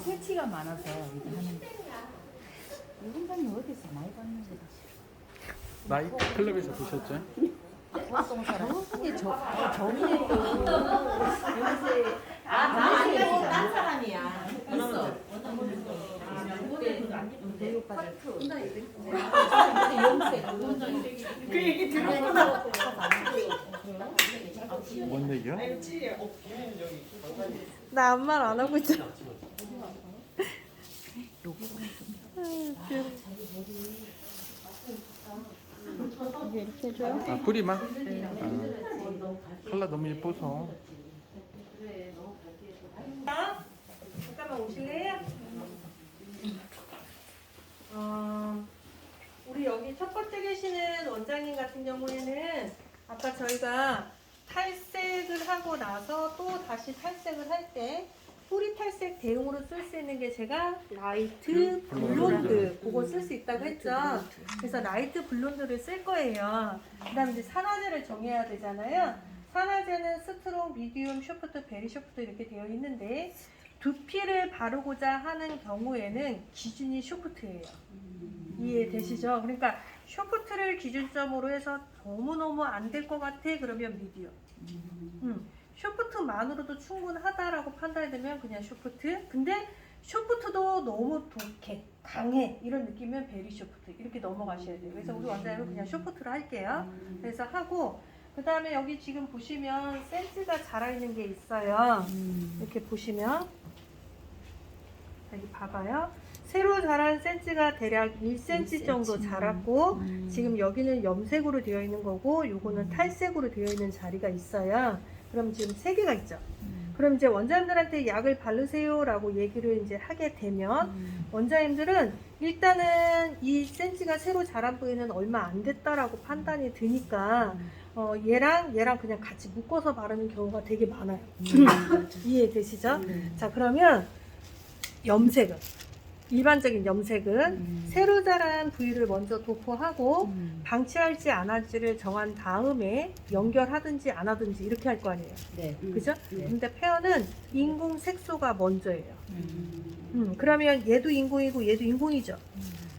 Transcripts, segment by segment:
새치가 많아서 이거 하는데 운동장이 어디서 많이 봤는데 나이트 클럽에서 보셨죠? 보통 사람 이게 저기에 나 아니고 딴 사람이야. 있어. 그 얘기 들었구나. 뭔 얘기야? 나 아무 말 안 하고 있잖아. 이렇게 해줘요? 아, 뿌리만? 아, 컬러 너무 예뻐서. 잠깐만 오실래요? 우리 여기 첫 번째 계시는 원장님 같은 경우에는 아까 저희가 탈색을 하고 나서 또 다시 탈색을 할 때 뿌리 탈색 대용으로 쓸 수 있는 게 제가 라이트 블론드 그거 쓸 수 있다고 했죠. 그래서 라이트 블론드를 쓸 거예요. 그 다음에 이제 산화제를 정해야 되잖아요. 산화제는 스트롱, 미디움, 쇼프트, 베리 쇼프트 이렇게 되어 있는데 두피를 바르고자 하는 경우에는 기준이 쇼프트예요. 이해되시죠? 그러니까 쇼프트를 기준점으로 해서 너무너무 안 될 것 같아 그러면 미디움. 쇼프트만으로도 충분하다라고 판단이 되면 그냥 쇼프트. 근데 쇼프트도 너무 독해, 강해 이런 느낌이면 베리 쇼프트 이렇게 넘어가셔야 돼요. 그래서 우리 원장님은 그냥 쇼프트로 할게요. 그래서 하고 그 다음에 여기 지금 보시면 센스가 자라있는 게 있어요. 이렇게 보시면 여기 봐봐요. 새로 자란 센스가 대략 1cm 정도 자랐고 지금 여기는 염색으로 되어 있는 거고 요거는 탈색으로 되어 있는 자리가 있어요. 그럼 지금 3개가 있죠. 그럼 이제 원장님들한테 약을 바르세요 라고 얘기를 이제 하게 되면 원장님들은 일단은 이 센스가 새로 자란 부위는 얼마 안 됐다라고 판단이 드니까 얘랑 그냥 같이 묶어서 바르는 경우가 되게 많아요. 이해되시죠? 자, 그러면 염색은 일반적인 염색은 새로 자란 부위를 먼저 도포하고 방치할지 안 할지를 정한 다음에 연결하든지 안 하든지 이렇게 할 거 아니에요. 네. 그죠? 네. 근데 페어는 인공 색소가 먼저예요. 그러면 얘도 인공이고 얘도 인공이죠.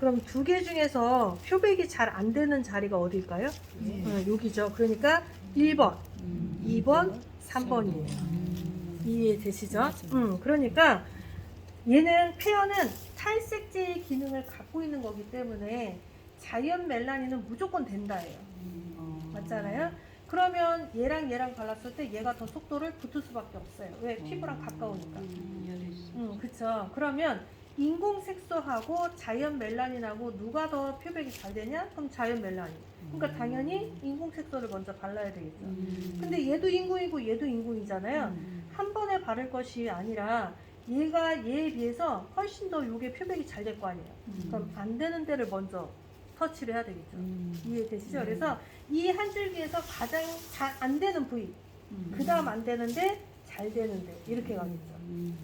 그럼 두 개 중에서 표백이 잘 안 되는 자리가 어딜까요? 여기죠. 그러니까 1번, 2번, 3번이에요. 이해되시죠? 그러니까 얘는 페어는 탈색제의 기능을 갖고 있는 거기 때문에 자연 멜라닌은 무조건 된다예요. 맞잖아요? 그러면 얘랑 발랐을 때 얘가 더 속도를 붙을 수밖에 없어요. 왜? 피부랑 가까우니까. 그쵸. 그러면 인공 색소하고 자연 멜라닌하고 누가 더 표백이 잘 되냐? 그럼 자연 멜라닌. 그러니까 당연히 인공 색소를 먼저 발라야 되겠죠. 근데 얘도 인공이고 얘도 인공이잖아요. 한 번에 바를 것이 아니라 얘가 얘에 비해서 훨씬 더 요게 표백이 잘 될 거 아니에요. 그럼 안 되는 데를 먼저 터치를 해야 되겠죠. 이해되시죠? 그래서 이 한 줄기에서 가장 잘 안 되는 부위, 그 다음 안 되는데 잘 되는데 이렇게 가겠죠.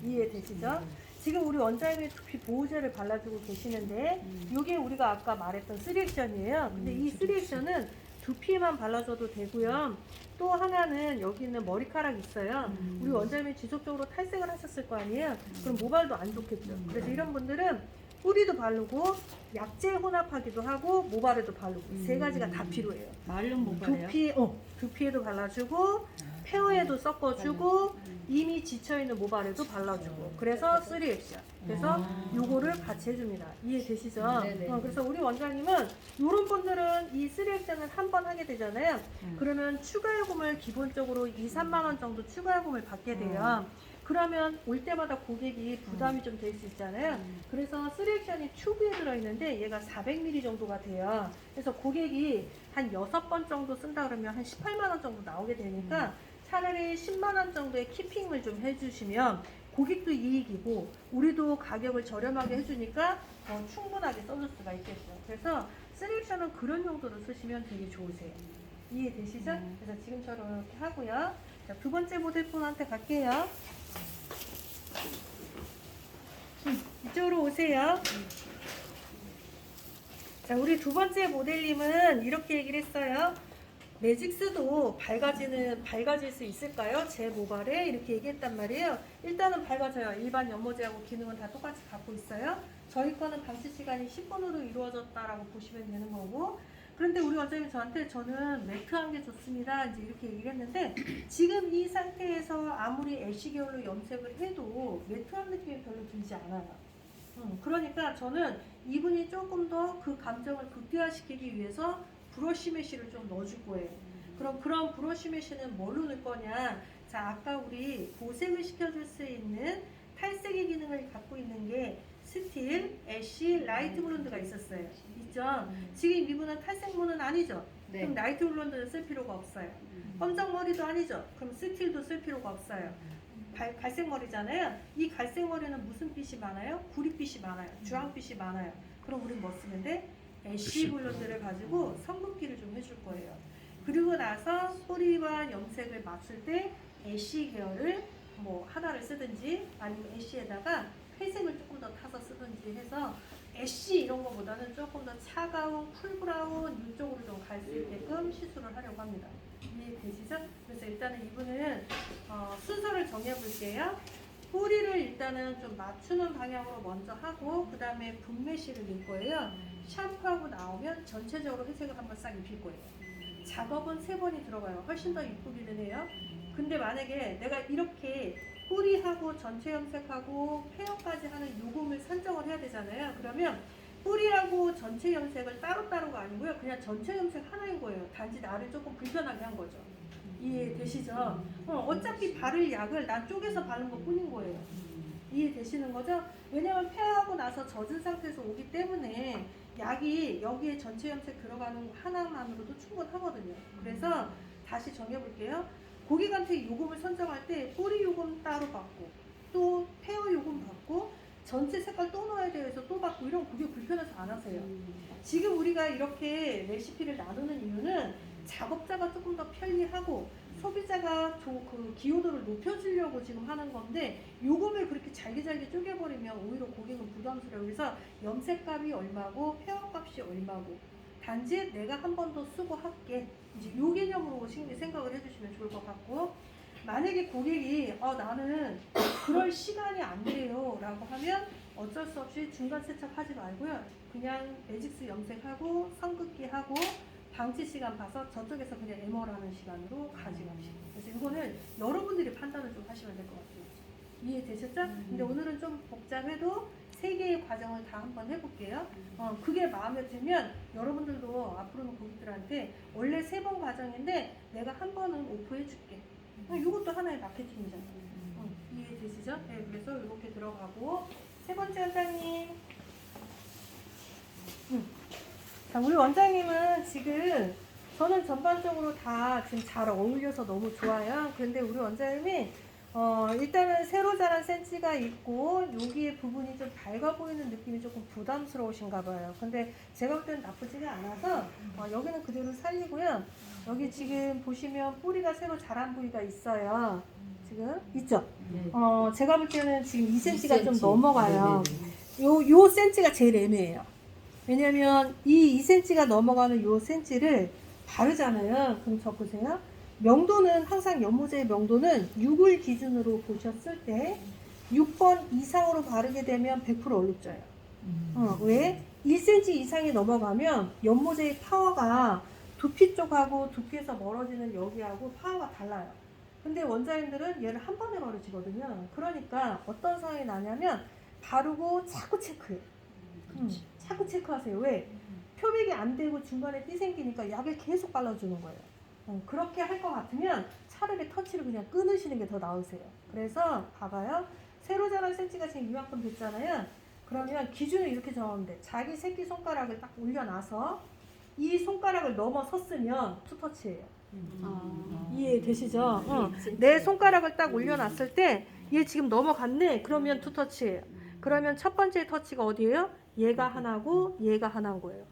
이해되시죠? 지금 우리 원장님이 두피 보호제를 발라주고 계시는데 이게 우리가 아까 말했던 3액션이에요. 근데 이 3액션은 두피에만 발라줘도 되고요. 또 하나는 여기 있는 머리카락이 있어요. 우리 원장님이 지속적으로 탈색을 하셨을 거 아니에요. 그럼 모발도 안 좋겠죠. 그래서 이런 분들은 뿌리도 바르고 약재 혼합하기도 하고 모발에도 바르고 세 가지가 다 필요해요. 마른 모발이요? 두피에도 발라주고 페어에도 섞어주고 이미 지쳐있는 모발에도 발라주고 그래서 3액션. 그래서 요거를 같이 해줍니다. 이해되시죠? 그래서 우리 원장님은 이런 분들은 이 3액션을 한 번 하게 되잖아요. 그러면 추가 요금을 기본적으로 2, 3만 원 정도 추가 요금을 받게 돼요. 그러면 올 때마다 고객이 부담이 좀 될 수 있잖아요. 그래서 3액션이 튜브에 들어있는데 얘가 400ml 정도가 돼요. 그래서 고객이 한 6번 정도 쓴다 그러면 한 18만 원 정도 나오게 되니까 차라리 10만 원 정도의 키핑을 좀 해주시면 고객도 이익이고 우리도 가격을 저렴하게 해주니까 충분하게 써줄 수가 있겠죠. 그래서 3액션은 그런 용도로 쓰시면 되게 좋으세요. 이해되시죠? 그래서 지금처럼 이렇게 하고요. 자, 두 번째 모델분한테 갈게요. 이쪽으로 오세요. 자, 우리 두 번째 모델님은 이렇게 얘기를 했어요. 매직스도 밝아질 수 있을까요? 제 모발에 이렇게 얘기했단 말이에요. 일단은 밝아져요. 일반 연모제하고 기능은 다 똑같이 갖고 있어요. 저희 거는 방치 시간이 10분으로 이루어졌다라고 보시면 되는 거고, 그런데 우리 원장님이 저는 매트한 게 좋습니다 이제 이렇게 얘기를 했는데, 지금 이 상태에서 아무리 애쉬 계열로 염색을 해도 매트한 느낌이 별로 들지 않아요. 그러니까 저는 이분이 조금 더 그 감정을 극대화시키기 위해서 브러쉬 메쉬를 좀 넣어줄 거예요. 그럼 그런 브러쉬 메쉬는 뭘로 넣을 거냐? 자, 아까 우리 보색을 시켜줄 수 있는 탈색의 기능을 갖고 있는 게 스틸, 애쉬, 라이트 블론드가 있었어요. 있죠? 지금 이분은 탈색모는 아니죠? 네. 그럼 라이트 블론드는 쓸 필요가 없어요. 검정 머리도 아니죠? 그럼 스틸도 쓸 필요가 없어요. 갈색 머리잖아요. 이 갈색 머리는 무슨 빛이 많아요? 구릿빛이 많아요. 주황빛이 많아요. 그럼 우린 뭐 쓰면 돼? 애쉬 블론드를 가지고 성분기를 좀 해줄 거예요. 그리고 나서 뿌리와 염색을 맞출 때 애쉬 계열을 뭐 하나를 쓰든지 아니면 애쉬에다가 회색을 조금 더 타서 쓰든지 해서 애쉬 이런 거보다는 조금 더 차가운 쿨브라운 이쪽으로 좀 갈 수 있게끔 시술을 하려고 합니다. 이해되시죠? 그래서 일단은 이분은 순서를 정해볼게요. 뿌리를 일단은 좀 맞추는 방향으로 먼저 하고 그 다음에 분메쉬를 넣을 거예요. 샴푸하고 나오면 전체적으로 회색을 한번 싹 입힐 거예요. 작업은 3번이 들어가요. 훨씬 더 이쁘기는 해요. 근데 만약에 내가 이렇게 뿌리하고 전체 염색하고 페어까지 하는 요금을 산정을 해야 되잖아요. 그러면 뿌리하고 전체 염색을 따로따로가 아니고요. 그냥 전체 염색 하나인 거예요. 단지 나를 조금 불편하게 한 거죠. 이해되시죠? 어차피 바를 약을 난 쪼개서 바른 것 뿐인 거예요. 이해되시는 거죠? 왜냐면 페어하고 나서 젖은 상태에서 오기 때문에 약이 여기에 전체 염색 들어가는 하나만으로도 충분하거든요. 그래서 다시 정해볼게요. 고객한테 요금을 선정할 때 뿌리 요금 따로 받고 또 페어 요금 받고 전체 색깔 또 넣어야 돼서 또 받고 이런 그게 불편해서 안 하세요. 지금 우리가 이렇게 레시피를 나누는 이유는 작업자가 조금 더 편리하고 소비자가 그 기여도를 높여주려고 지금 하는 건데 요금을 그렇게 잘게 쪼개버리면 오히려 고객은 부담스러워요. 그래서 염색값이 얼마고 페어값이 얼마고 단지 내가 한 번 더 쓰고 할게 이제 요 개념으로 생각을 해주시면 좋을 것 같고, 만약에 고객이 나는 그럴 시간이 안 돼요 라고 하면 어쩔 수 없이 중간 세척하지 말고요. 그냥 매직스 염색하고 성긋기 하고 방치 시간 봐서 저쪽에서 그냥 에머라는 시간으로 가져가시고, 그래서 이거는 여러분들이 판단을 좀 하시면 될 것 같아요. 이해되셨죠? 근데 오늘은 좀 복잡해도 3개의 과정을 다 한번 해볼게요. 그게 마음에 들면 여러분들도 앞으로는 고객들한테 원래 3번 과정인데 내가 한 번은 오프해줄게. 이것도 하나의 마케팅이잖아요. 이해되시죠? 네, 그래서 이렇게 들어가고 3번째 원장님. 자, 우리 원장님은 지금 저는 전반적으로 다 지금 잘 어울려서 너무 좋아요. 그런데 우리 원장님이 일단은 새로 자란 센치가 있고 여기에 부분이 좀 밝아 보이는 느낌이 조금 부담스러우신가 봐요. 근데 제가 볼 때는 나쁘지가 않아서 여기는 그대로 살리고요. 여기 지금 보시면 뿌리가 새로 자란 부위가 있어요. 지금 있죠? 네. 제가 볼 때는 지금 2cm가 좀 넘어가요. 요 센치가 제일 애매해요. 왜냐면 이 2cm가 넘어가는 요 센치를 바르잖아요. 그럼 저 보세요. 명도는 항상 연모제의 명도는 6을 기준으로 보셨을 때 6번 이상으로 바르게 되면 100% 얼룩져요. 왜? 1cm 이상이 넘어가면 연모제의 파워가 두피 쪽하고 두피에서 멀어지는 여기하고 파워가 달라요. 근데 원장님들은 얘를 한 번에 바르시거든요. 그러니까 어떤 상황이 나냐면 바르고 자꾸 체크해요. 자꾸 체크하세요. 왜? 표백이 안 되고 중간에 띠 생기니까 약을 계속 발라주는 거예요. 그렇게 할 것 같으면 차라리 터치를 그냥 끊으시는 게 더 나으세요. 그래서 봐봐요. 새로 자란 센치가 지금 이만큼 됐잖아요. 그러면 기준을 이렇게 정하는데 자기 새끼손가락을 딱 올려놔서 이 손가락을 넘어섰으면 투터치예요. 이해되시죠? 내 손가락을 딱 올려놨을 때 얘 지금 넘어갔네. 그러면 투터치예요. 그러면 첫 번째 터치가 어디예요? 얘가 하나고 얘가 하나인 거예요.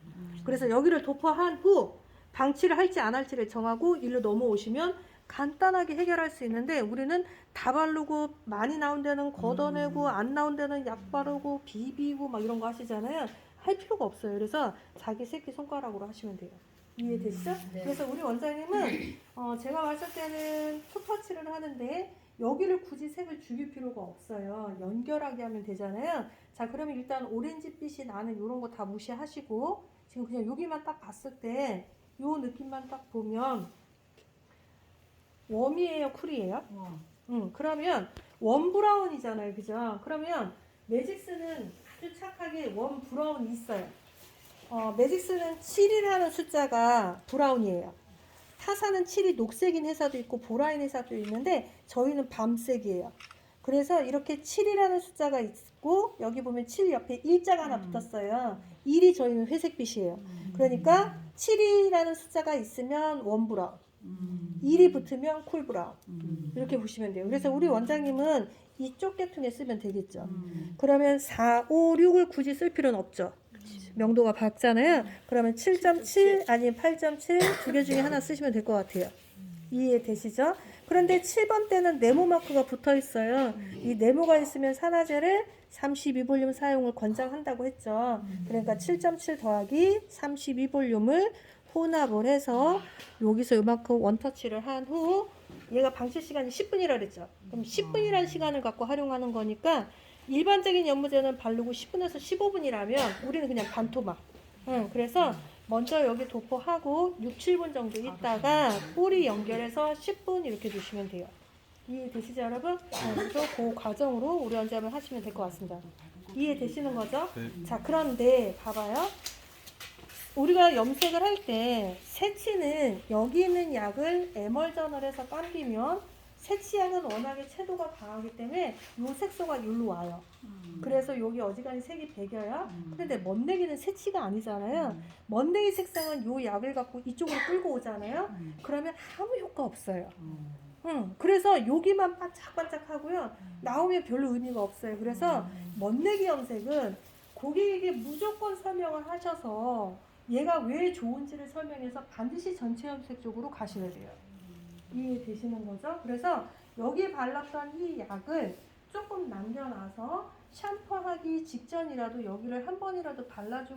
그래서 여기를 도포한 후 방치를 할지 안 할지를 정하고 일로 넘어오시면 간단하게 해결할 수 있는데 우리는 다 바르고 많이 나온 데는 걷어내고 안 나온 데는 약 바르고 비비고 막 이런 거 하시잖아요. 할 필요가 없어요. 그래서 자기 새끼 손가락으로 하시면 돼요. 이해되시죠? 네. 그래서 우리 원장님은 제가 봤을 때는 투터치를 하는데 여기를 굳이 색을 죽일 필요가 없어요. 연결하게 하면 되잖아요. 자, 그러면 일단 오렌지빛이 나는 이런 거 다 무시하시고 지금 그냥 여기만 딱 봤을 때 요 느낌만 딱 보면 웜이에요, 쿨이에요? 그러면 웜 브라운이잖아요, 그죠? 그러면 매직스는 아주 착하게 웜 브라운이 있어요. 매직스는 7이라는 숫자가 브라운이에요. 타사는 7이 녹색인 회사도 있고 보라인 회사도 있는데 저희는 밤색이에요. 그래서 이렇게 7이라는 숫자가 있고 여기 보면 7 옆에 일자가 하나 붙었어요. 1이 저희는 회색빛이에요. 그러니까 7이라는 숫자가 있으면 웜 브라운, 1이 붙으면 쿨 브라운 이렇게 보시면 돼요. 그래서 우리 원장님은 이쪽 계통에 쓰면 되겠죠. 그러면 4, 5, 6을 굳이 쓸 필요는 없죠. 명도가 밝잖아요. 그러면 7.7 아니면 8.7 두 개 중에 하나 쓰시면 될 것 같아요. 이해되시죠? 그런데 7번 때는 네모 마크가 붙어 있어요. 이 네모가 있으면 산화제를 32볼륨 사용을 권장한다고 했죠. 그러니까 7.7 더하기 32볼륨을 혼합을 해서 여기서 이만큼 원터치를 한 후 얘가 방치 시간이 10분이라 그랬죠. 그럼 10분이라는 시간을 갖고 활용하는 거니까 일반적인 연무제는 바르고 10분에서 15분이라면 우리는 그냥 반토막. 그래서 먼저 여기 도포하고 6, 7분 정도 있다가 뿌리 연결해서 10분 이렇게 두시면 돼요. 이해되시죠, 여러분? 그래서 그 과정으로 우리 원장을 하시면 될 것 같습니다. 이해되시는 거죠? 네. 자, 그런데 봐봐요. 우리가 염색을 할 때 새치는 여기 있는 약을 에멀전을 해서 감기면 새치약은 워낙에 채도가 강하기 때문에 요 색소가 여기로 와요. 그래서 여기 어지간히 색이 배겨요. 근데 멋내기는 새치가 아니잖아요. 멋내기 색상은 요 약을 갖고 이쪽으로 끌고 오잖아요. 그러면 아무 효과 없어요. 그래서 여기만 반짝반짝하고요. 나오면 별로 의미가 없어요. 그래서 멋내기 염색은 고객에게 무조건 설명을 하셔서 얘가 왜 좋은지를 설명해서 반드시 전체 염색 쪽으로 가셔야 돼요. 이해되시는 거죠? 그래서 여기에 발랐던 이 약을 조금 남겨놔서 샴푸하기 직전이라도 여기를 한 번이라도 발라주고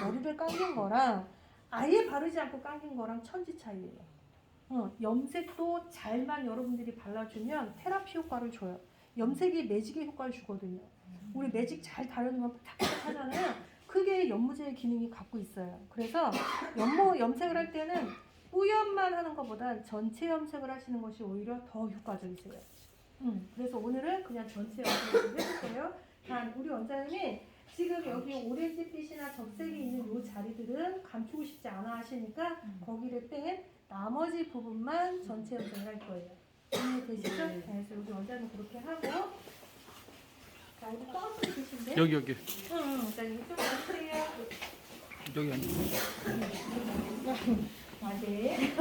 머리를 감긴 거랑 아예 바르지 않고 감긴 거랑 천지 차이예요. 염색도 잘만 여러분들이 발라주면 테라피 효과를 줘요. 염색이 매직의 효과를 주거든요. 우리 매직 잘 다려주면 탁탁 하잖아요. 그게 연무제의 기능이 갖고 있어요. 그래서 염색을 할 때는 뿌연만 하는 것보다 전체 염색을 하시는 것이 오히려 더 효과적이세요. 그래서 오늘은 그냥 전체 염색을 해볼 거예요. 단 우리 원장님이 지금 여기 오렌지빛이나 적색이 있는 이 자리들은 감추고 싶지 않아 하시니까 거기를 뺀 나머지 부분만 전체 염색을 할 거예요. 이해되시죠? 네, 그래서 여기 원장님 그렇게 하고 자, 우리 떠서 계신데? 여기 원장님 좀 앉으세요. 여기 앉아. 네.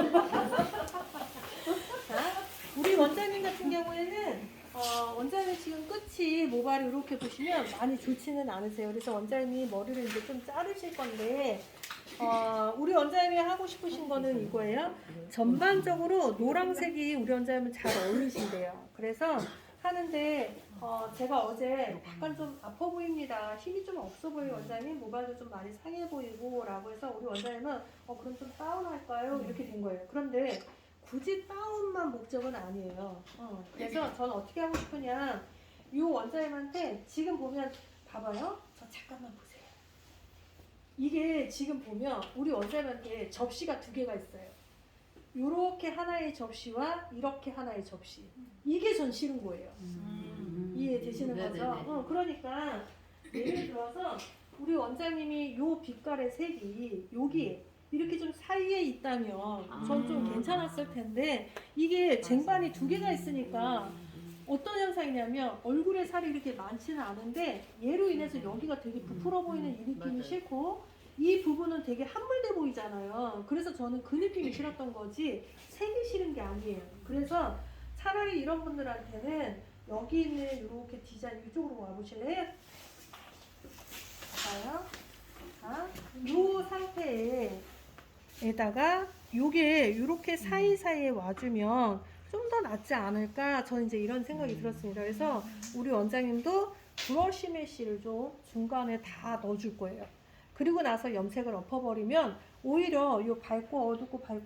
자, 우리 원장님 같은 경우에는 원장님 지금 끝이 모발이 이렇게 보시면 많이 좋지는 않으세요. 그래서 원장님이 머리를 이제 좀 자르실 건데 우리 원장님이 하고 싶으신 거는 이거예요. 전반적으로 노란색이 우리 원장님은 잘 어울리신대요. 그래서 하는데 제가 어제 약간 좀 아파 보입니다. 힘이 좀 없어 보여요, 원장님. 모발도 좀 많이 상해 보이고 라고 해서 우리 원장님은 그럼 좀 다운할까요? 이렇게 된 거예요. 그런데 굳이 다운만 목적은 아니에요. 그래서 저는 어떻게 하고 싶으냐, 이 원장님한테 지금 보면 봐봐요. 저 잠깐만 보세요. 이게 지금 보면 우리 원장님한테 접시가 두 개가 있어요. 이렇게 하나의 접시와 이렇게 하나의 접시. 이게 전 싫은 거예요. 이해되시는 거죠? 그러니까 예를 들어서 우리 원장님이 요 빛깔의 색이 여기 이렇게 좀 사이에 있다면 전 좀 괜찮았을 텐데 이게 쟁반이 두 개가 있으니까 어떤 현상이냐면 얼굴에 살이 이렇게 많지는 않은데 얘로 인해서 여기가 되게 부풀어 보이는 이 느낌이 싫고 이 부분은 되게 함몰돼 보이잖아요. 그래서 저는 그 느낌이 싫었던 거지 색이 싫은 게 아니에요. 그래서 차라리 이런 분들한테는 여기 있는 이렇게 디자인 이쪽으로 와보실래요? 봐요. 자, 이 상태에다가 요게 이렇게 사이사이에 와주면 좀 더 낫지 않을까 저는 이제 이런 생각이 들었습니다. 그래서 우리 원장님도 브러쉬 메쉬를 좀 중간에 다 넣어줄 거예요. 그리고 나서 염색을 엎어버리면 오히려 이 밝고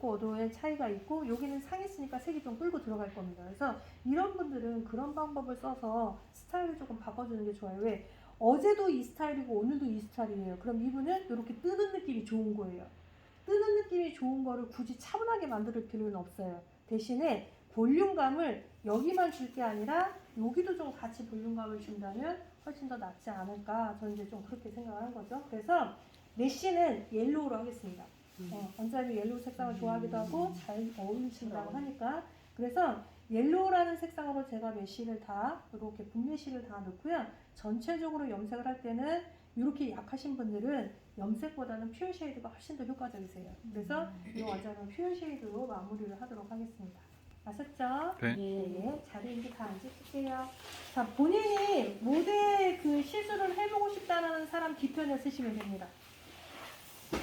어두의 차이가 있고 여기는 상했으니까 색이 좀 끌고 들어갈 겁니다. 그래서 이런 분들은 그런 방법을 써서 스타일을 조금 바꿔주는 게 좋아요. 왜? 어제도 이 스타일이고 오늘도 이 스타일이에요. 그럼 이분은 이렇게 뜨는 느낌이 좋은 거예요. 뜨는 느낌이 좋은 거를 굳이 차분하게 만들 필요는 없어요. 대신에 볼륨감을 여기만 줄 게 아니라 여기도 좀 같이 볼륨감을 준다면 훨씬 더 낫지 않을까. 저는 이제 좀 그렇게 생각을 한 거죠. 그래서 메쉬는 옐로우로 하겠습니다. 원장님이 옐로우 색상을 좋아하기도 하고 잘 어울리신다고 하니까. 그래서 옐로우라는 색상으로 제가 메쉬를 다 이렇게 분메쉬를 다 넣고요. 전체적으로 염색을 할 때는 이렇게 약하신 분들은 염색보다는 퓨어 쉐이드가 훨씬 더 효과적이세요. 그래서 이 원장은 퓨어 쉐이드로 마무리를 하도록 하겠습니다. 아셨죠? 네. 네, 자리에 이제 다 앉으실게요. 자, 본인이 모델 그 시술을 해보고 싶다는 사람 뒤편에 쓰시면 됩니다.